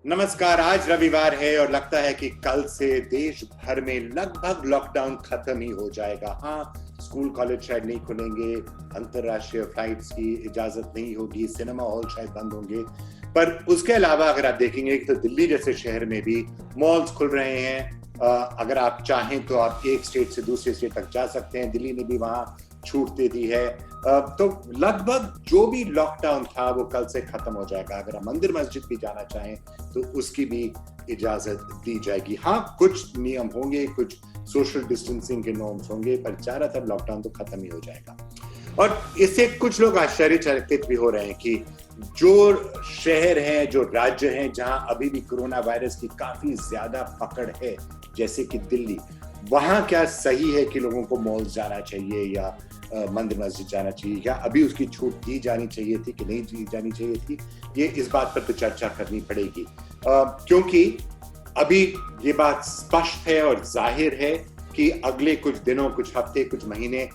नमस्कार। आज रविवार है और लगता है कि कल से देश भर में लगभग लॉकडाउन खत्म ही हो जाएगा। हाँ, स्कूल कॉलेज शायद नहीं खुलेंगे, अंतरराष्ट्रीय फ्लाइट्स की इजाजत नहीं होगी, सिनेमा हॉल शायद बंद होंगे, पर उसके अलावा अगर आप देखेंगे तो दिल्ली जैसे शहर में भी मॉल्स खुल रहे हैं। अगर आप चाहें तो आप एक स्टेट से दूसरे स्टेट तक जा सकते हैं। दिल्ली ने भी वहां छूट दे दी है। तो लगभग जो भी लॉकडाउन था वो कल से खत्म हो जाएगा। अगर आप मंदिर मस्जिद भी जाना चाहें तो उसकी भी इजाजत दी जाएगी। हाँ, कुछ नियम होंगे, कुछ सोशल डिस्टेंसिंग के नॉर्म्स होंगे, पर ज्यादातर लॉकडाउन तो खत्म ही हो जाएगा। और इससे कुछ लोग आश्चर्यचकित भी हो रहे हैं कि जो शहर हैं, जो राज्य हैं जहां अभी भी कोरोना वायरस की काफी ज्यादा पकड़ है, जैसे कि दिल्ली, वहां क्या सही है कि लोगों को मॉल्स जाना चाहिए या मंदिर मस्जिद जाना चाहिए, या अभी उसकी छूट दी जानी चाहिए थी कि नहीं दी जानी चाहिए थी। ये इस बात पर तो चर्चा करनी पड़ेगी, क्योंकि अभी ये बात स्पष्ट है और जाहिर है कि अगले कुछ दिनों, कुछ हफ्ते, कुछ महीने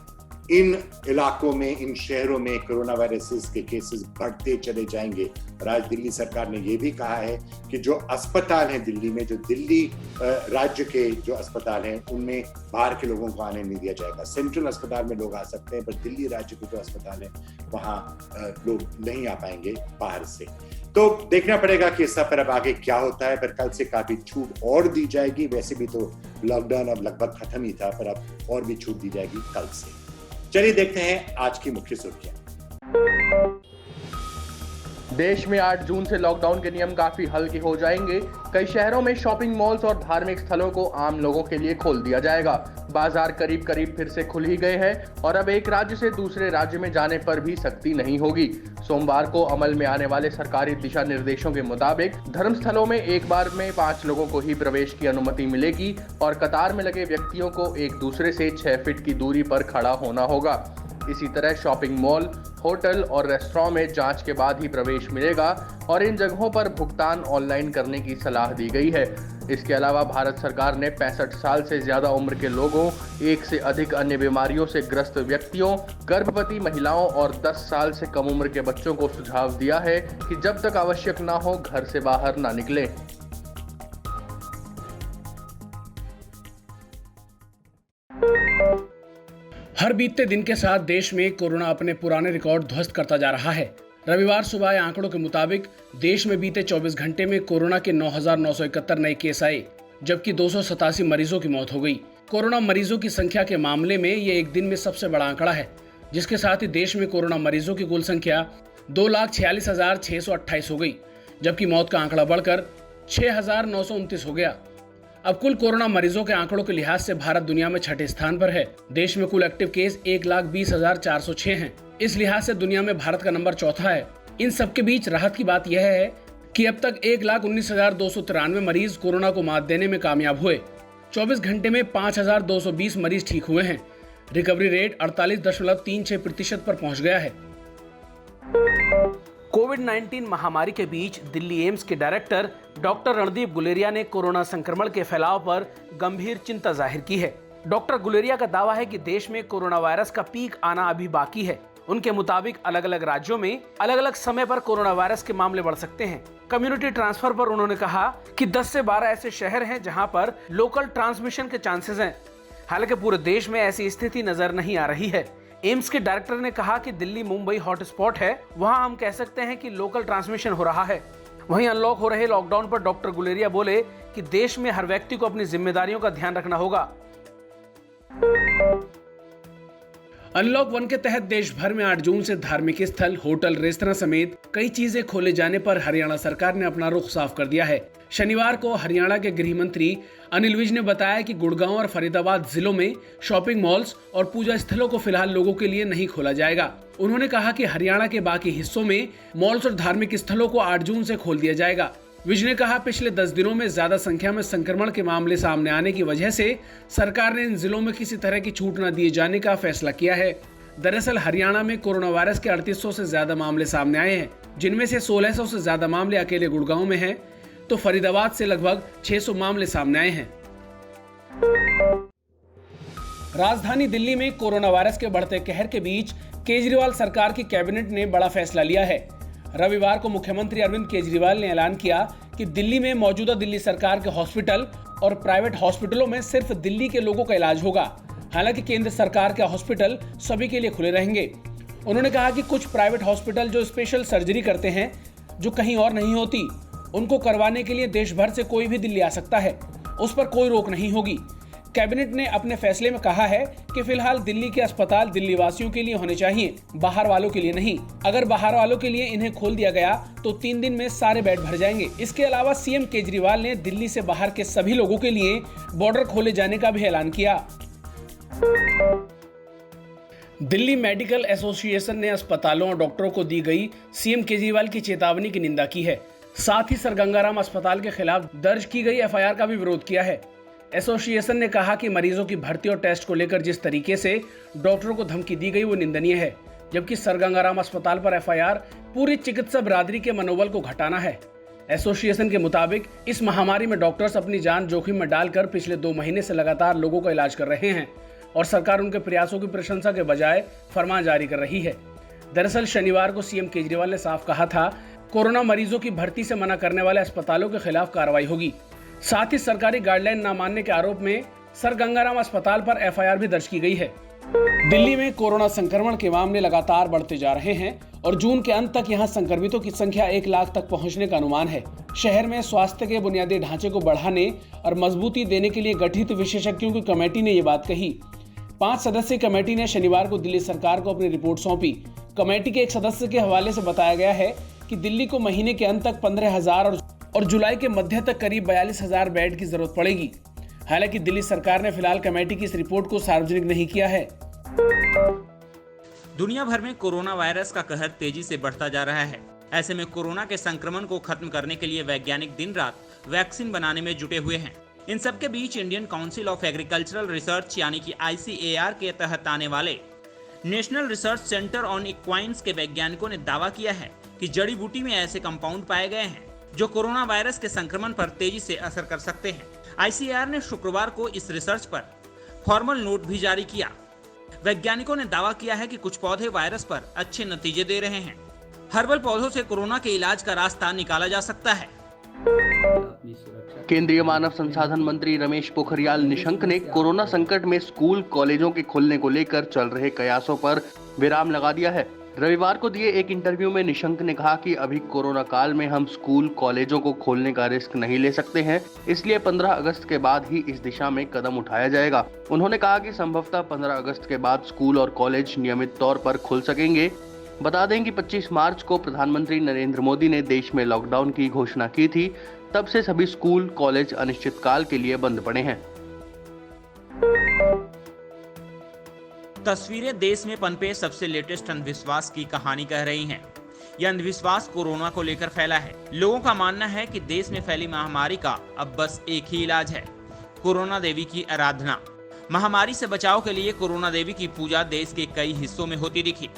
इन इलाकों में, इन शहरों में कोरोना वायरस के केसेस बढ़ते चले जाएंगे। और आज दिल्ली सरकार ने यह भी कहा है कि जो अस्पताल हैं दिल्ली में, जो दिल्ली राज्य के जो अस्पताल हैं, उनमें बाहर के लोगों को आने नहीं दिया जाएगा। सेंट्रल अस्पताल में लोग आ सकते हैं, पर दिल्ली राज्य के जो अस्पताल हैं वहां लोग नहीं आ पाएंगे बाहर से। तो देखना पड़ेगा कि इस पर अब आगे क्या होता है, पर कल से काफी छूट और दी जाएगी। वैसे भी तो लॉकडाउन अब लगभग खत्म ही था, पर अब और भी छूट दी जाएगी कल से। चलिए देखते हैं आज की मुख्य सुर्खियां। देश में 8 जून से लॉकडाउन के नियम काफी हल्के हो जाएंगे। कई शहरों में शॉपिंग मॉल्स और धार्मिक स्थलों को आम लोगों के लिए खोल दिया जाएगा। बाजार करीब करीब फिर से खुल ही गए हैं और अब एक राज्य से दूसरे राज्य में जाने पर भी सख्ती नहीं होगी। सोमवार को अमल में आने वाले सरकारी दिशा निर्देशों के मुताबिक धर्मस्थलों में एक बार में 5 लोगों को ही प्रवेश की अनुमति मिलेगी और कतार में लगे व्यक्तियों को एक दूसरे से 6 फीट की दूरी पर खड़ा होना होगा। इसी तरह शॉपिंग मॉल, होटल और रेस्टोरेंट में जांच के बाद ही प्रवेश मिलेगा और इन जगहों पर भुगतान ऑनलाइन करने की सलाह दी गई है। इसके अलावा भारत सरकार ने 65 साल से ज्यादा उम्र के लोगों, एक से अधिक अन्य बीमारियों से ग्रस्त व्यक्तियों, गर्भवती महिलाओं और 10 साल से कम उम्र के बच्चों को सुझाव दिया है कि जब तक आवश्यक ना हो घर से बाहर ना निकलें। हर बीतते दिन के साथ देश में कोरोना अपने पुराने रिकॉर्ड ध्वस्त करता जा रहा है। रविवार सुबह आए आंकड़ों के मुताबिक देश में बीते 24 घंटे में कोरोना के 9,971 नए केस आए, जबकि 287 मरीजों की मौत हो गई। कोरोना मरीजों की संख्या के मामले में ये एक दिन में सबसे बड़ा आंकड़ा है, जिसके साथ ही देश में कोरोना मरीजों की कुल संख्या 2,46,628 हो गई, जबकि मौत का आंकड़ा बढ़कर 6,929 हो गया। अब कुल कोरोना मरीजों के आंकड़ों के लिहाज से भारत दुनिया में 6ठे स्थान पर है। देश में कुल एक्टिव केस 1,20,406 हैं। इस लिहाज से दुनिया में भारत का नंबर चौथा है। इन सबके बीच राहत की बात यह है कि अब तक 1,19,293 मरीज कोरोना को मात देने में कामयाब हुए। 24 घंटे में 5,220 मरीज ठीक हुए हैं। रिकवरी रेट 48.36% पर पहुंच गया है। कोविड-19 महामारी के बीच दिल्ली एम्स के डायरेक्टर डॉक्टर रणदीप गुलेरिया ने कोरोना संक्रमण के फैलाव पर गंभीर चिंता जाहिर की है। डॉक्टर गुलेरिया का दावा है कि देश में कोरोना वायरस का पीक आना अभी बाकी है। उनके मुताबिक अलग अलग राज्यों में अलग अलग समय पर कोरोना वायरस के मामले बढ़ सकते हैं। कम्युनिटी ट्रांसफर पर उन्होंने कहा कि 10 से 12 ऐसे शहर हैं जहां पर लोकल ट्रांसमिशन के चांसेस हैं। हालांकि पूरे देश में ऐसी स्थिति नजर नहीं आ रही है। एम्स के डायरेक्टर ने कहा कि दिल्ली मुंबई हॉटस्पॉट है, वहां हम कह सकते हैं कि लोकल ट्रांसमिशन हो रहा है। वहीं अनलॉक हो रहे लॉकडाउन पर डॉक्टर गुलेरिया बोले कि देश में हर व्यक्ति को अपनी जिम्मेदारियों का ध्यान रखना होगा। अनलॉक 1 के तहत देश भर में 8 जून से धार्मिक स्थल, होटल, रेस्तरां समेत कई चीजें खोले जाने पर हरियाणा सरकार ने अपना रुख साफ कर दिया है। शनिवार को हरियाणा के गृह मंत्री अनिल विज ने बताया कि गुड़गांव और फरीदाबाद जिलों में शॉपिंग मॉल्स और पूजा स्थलों को फिलहाल लोगों के लिए नहीं खोला जाएगा। उन्होंने कहा कि हरियाणा के बाकी हिस्सों में मॉल्स और धार्मिक स्थलों को 8 जून से खोल दिया जाएगा। विज ने कहा, पिछले 10 दिनों में ज्यादा संख्या में संक्रमण के मामले सामने आने की वजह से सरकार ने इन जिलों में किसी तरह की छूट न दिए जाने का फैसला किया है। दरअसल हरियाणा में कोरोना वायरस के 3800 से ज्यादा मामले सामने आए हैं, जिनमें से 1600 से ज्यादा मामले अकेले गुड़गांव में हैं, तो फरीदाबाद से लगभग 600 मामले सामने आए हैं। राजधानी दिल्ली में कोरोना वायरस के बढ़ते कहर के बीच केजरीवाल सरकार की कैबिनेट ने बड़ा फैसला लिया है। रविवार को मुख्यमंत्री अरविंद केजरीवाल ने ऐलान किया कि दिल्ली में मौजूदा दिल्ली सरकार के हॉस्पिटल और प्राइवेट हॉस्पिटलों में सिर्फ दिल्ली के लोगों का इलाज होगा। हालांकि केंद्र सरकार के हॉस्पिटल सभी के लिए खुले रहेंगे। उन्होंने कहा कि कुछ प्राइवेट हॉस्पिटल जो स्पेशल सर्जरी करते हैं, जो कहीं और नहीं होती, उनको करवाने के लिए देश भर से कोई भी दिल्ली आ सकता है, उस पर कोई रोक नहीं होगी। कैबिनेट ने अपने फैसले में कहा है कि फिलहाल दिल्ली के अस्पताल दिल्ली वासियों के लिए होने चाहिए, बाहर वालों के लिए नहीं। अगर बाहर वालों के लिए इन्हें खोल दिया गया तो 3 दिन में सारे बेड भर जाएंगे। इसके अलावा सीएम केजरीवाल ने दिल्ली से बाहर के सभी लोगों के लिए बॉर्डर खोले जाने का भी ऐलान किया। दिल्ली मेडिकल एसोसिएशन ने अस्पतालों और डॉक्टरों को दी गई सीएम केजरीवाल की चेतावनी की निंदा की है। साथ ही सर गंगाराम अस्पताल के खिलाफ दर्ज की गई एफआईआर का भी विरोध किया है। एसोसिएशन ने कहा कि मरीजों की भर्ती और टेस्ट को लेकर जिस तरीके से डॉक्टरों को धमकी दी गई वो निंदनीय है, जबकि सर गंगाराम अस्पताल पर एफआईआर पूरी चिकित्सा बिरादरी के मनोबल को घटाना है। एसोसिएशन के मुताबिक इस महामारी में डॉक्टर्स अपनी जान जोखिम में डालकर पिछले 2 महीने से लगातार लोगों का इलाज कर रहे हैं और सरकार उनके प्रयासों की प्रशंसा के बजाय फरमान जारी कर रही है। दरअसल शनिवार को सीएम केजरीवाल ने साफ कहा था, कोरोना मरीजों की भर्ती से मना करने वाले अस्पतालों के खिलाफ कार्रवाई होगी। साथ ही सरकारी गाइडलाइन न मानने के आरोप में सर गंगाराम अस्पताल पर एफआईआर भी दर्ज की गई है। दिल्ली में कोरोना संक्रमण के मामले लगातार बढ़ते जा रहे हैं और जून के अंत तक यहां संक्रमितों की संख्या 1 लाख तक पहुंचने का अनुमान है। शहर में स्वास्थ्य के बुनियादी ढांचे को बढ़ाने और मजबूती देने के लिए गठित विशेषज्ञों की कमेटी ने ये बात कही। 5 सदस्यीय कमेटी ने शनिवार को दिल्ली सरकार को अपनी रिपोर्ट सौंपी। कमेटी के एक सदस्य के हवाले से बताया गया है कि दिल्ली को महीने के अंत तक 15,000 और जुलाई के मध्य तक करीब 42,000 बेड की जरूरत पड़ेगी। हालांकि दिल्ली सरकार ने फिलहाल कमेटी की इस रिपोर्ट को सार्वजनिक नहीं किया है। दुनिया भर में कोरोना वायरस का कहर तेजी से बढ़ता जा रहा है। ऐसे में कोरोना के संक्रमण को खत्म करने के लिए वैज्ञानिक दिन रात वैक्सीन बनाने में जुटे हुए हैं। इन सबके बीच Indian Council of Agricultural Research यानी कि ICAR के तहत आने वाले National Research Centre on Equines के वैज्ञानिकों ने दावा किया है कि जड़ी बूटी में ऐसे कंपाउंड पाए गए हैं जो कोरोना वायरस के संक्रमण पर तेजी से असर कर सकते हैं। ICAR ने शुक्रवार को इस रिसर्च पर फॉर्मल नोट भी जारी किया। वैज्ञानिकों ने दावा किया है कि कुछ पौधे वायरस पर अच्छे नतीजे दे रहे हैं। हर्बल पौधों से कोरोना के इलाज का रास्ता निकाला जा सकता है। केंद्रीय मानव संसाधन मंत्री रमेश पोखरियाल निशंक ने कोरोना संकट में स्कूल कॉलेजों के खुलने को लेकर चल रहे कयासों पर विराम लगा दिया है। रविवार को दिए एक इंटरव्यू में निशंक ने कहा कि अभी कोरोना काल में हम स्कूल कॉलेजों को खोलने का रिस्क नहीं ले सकते हैं, इसलिए 15 अगस्त के बाद ही इस दिशा में कदम उठाया जाएगा। उन्होंने कहा कि संभवतः 15 अगस्त के बाद स्कूल और कॉलेज नियमित तौर पर खुल सकेंगे। बता दें कि 25 मार्च को प्रधानमंत्री नरेंद्र मोदी ने देश में लॉकडाउन की घोषणा की थी। तब से सभी स्कूल कॉलेज अनिश्चितकाल के लिए बंद पड़े हैं। तस्वीरें देश में पनपे सबसे लेटेस्ट अंधविश्वास की कहानी कह रही हैं। यह अंधविश्वास कोरोना को लेकर फैला है। लोगों का मानना है कि देश में फैली महामारी का अब बस एक ही इलाज है, कोरोना देवी की आराधना। महामारी से बचाव के लिए कोरोना देवी की पूजा देश के कई हिस्सों में होती दिखी।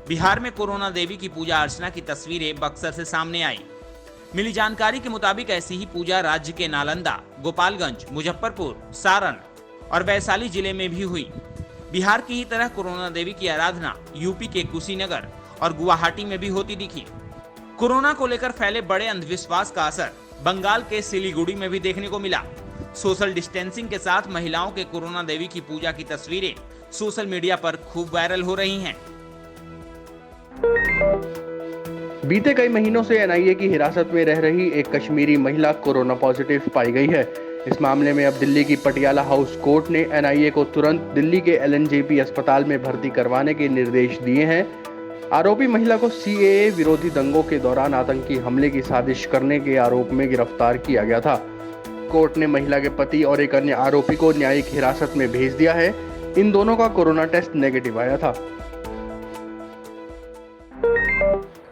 बिहार में कोरोना देवी की पूजा अर्चना की तस्वीरें बक्सर से सामने आई। मिली जानकारी के मुताबिक ऐसी ही पूजा राज्य के नालंदा, गोपालगंज, मुजफ्फरपुर, सारण और वैशाली जिले में भी हुई। बिहार की ही तरह कोरोना देवी की आराधना यूपी के कुशीनगर और गुवाहाटी में भी होती दिखी। कोरोना को लेकर फैले बड़े अंधविश्वास का असर बंगाल के सिलीगुड़ी में भी देखने को मिला। सोशल डिस्टेंसिंग के साथ महिलाओं के कोरोना देवी की पूजा की तस्वीरें सोशल मीडिया पर खूब वायरल हो रही हैं। बीते कई महीनों से एनआईए की हिरासत में रह रही एक कश्मीरी महिला कोरोना पॉजिटिव पाई गई है। इस मामले में अब दिल्ली की पटियाला हाउस कोर्ट ने एनआईए को तुरंत दिल्ली के LNJP अस्पताल में भर्ती करवाने के निर्देश दिए हैं। आरोपी महिला को CAA विरोधी दंगों के दौरान आतंकी हमले की साजिश करने के आरोप में गिरफ्तार किया गया था। कोर्ट ने महिला के पति और एक अन्य आरोपी को न्यायिक हिरासत में भेज दिया है। इन दोनों का कोरोना टेस्ट नेगेटिव आया था।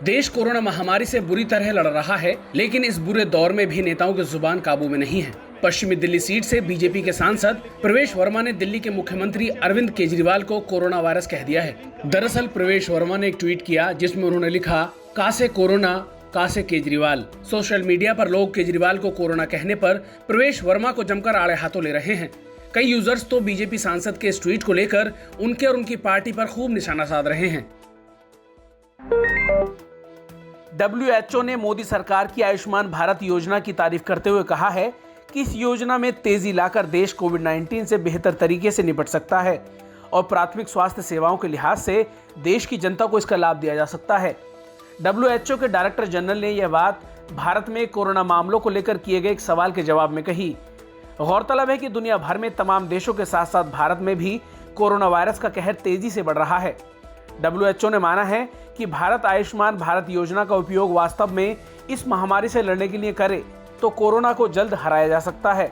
देश कोरोना महामारी से बुरी तरह लड़ रहा है, लेकिन इस बुरे दौर में भी नेताओं की जुबान काबू में नहीं है। पश्चिमी दिल्ली सीट से बीजेपी के सांसद प्रवेश वर्मा ने दिल्ली के मुख्यमंत्री अरविंद केजरीवाल को कोरोना वायरस कह दिया है। दरअसल प्रवेश वर्मा ने एक ट्वीट किया जिसमें उन्होंने लिखा, कासे कोरोना कासे केजरीवाल। सोशल मीडिया पर लोग केजरीवाल को कोरोना कहने पर प्रवेश वर्मा को जमकर आड़े हाथों ले रहे हैं। कई यूजर्स तो बीजेपी सांसद के इस ट्वीट को लेकर उनके और उनकी पार्टी पर खूब निशाना साध रहे हैं। WHO ने मोदी सरकार की आयुष्मान भारत योजना की तारीफ करते हुए कहा है कि इस योजना में तेजी लाकर देश कोविड-19 से बेहतर तरीके से निपट सकता है और प्राथमिक स्वास्थ्य सेवाओं के लिहाज से देश की जनता को इसका लाभ दिया जा सकता है। WHO के डायरेक्टर जनरल ने यह बात भारत में कोरोना मामलों को लेकर किए गए एक सवाल के जवाब में कही। गौरतलब है कि दुनिया भर में तमाम देशों के साथ साथ भारत में भी कोरोना वायरस का कहर तेजी से बढ़ रहा है। WHO ने माना है कि भारत आयुष्मान भारत योजना का उपयोग वास्तव में इस महामारी से लड़ने के लिए करे तो कोरोना को जल्द हराया जा सकता है।